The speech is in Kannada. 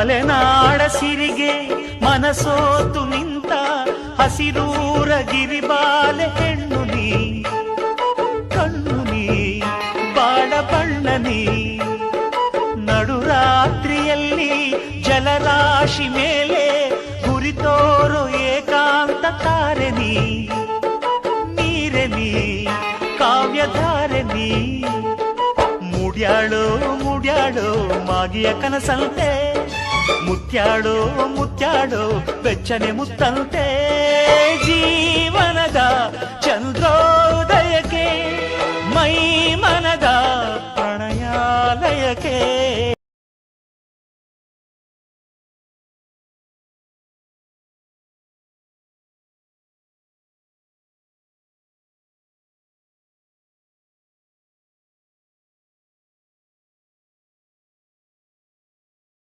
ಮಲೆನಾಡ ಸಿರಿಗೆ ಮನಸೋತು ನಿಂತ ಹಸಿರೂರ ಗಿರಿಬಾಲೆ ಹೆಣ್ಣು ನೀ, ಕಣ್ಣು ನೀ ಬಾಳ ಬಣ್ಣ ನೀ. ನಡುರಾತ್ರಿಯಲ್ಲಿ ಜಲರಾಶಿ ಮೇಲೆ ಗುರಿತೋರು ಏಕಾಂತ ತಾರೆ ನೀ, ನೀರೆ ನೀ ಕಾವ್ಯಧಾರೆ ನೀ. ಮುಡ್ಯಾಳೋ ಮುಡ್ಯಾಳೋ ಮಾಗಿಯ ಕನಸಂತೆ, ಮುತ್ಯಾಡೋ ಮುತ್ಯಾಡೋ ಬೆಚ್ಚನೆ ಮುತ್ತಂತೆ. ಜೀವನದ ಚಂದ್ರೋದಯಕ್ಕೆ ಮೈ ಮನದ ಪ್ರಣಯಾಲಯಕ್ಕೆ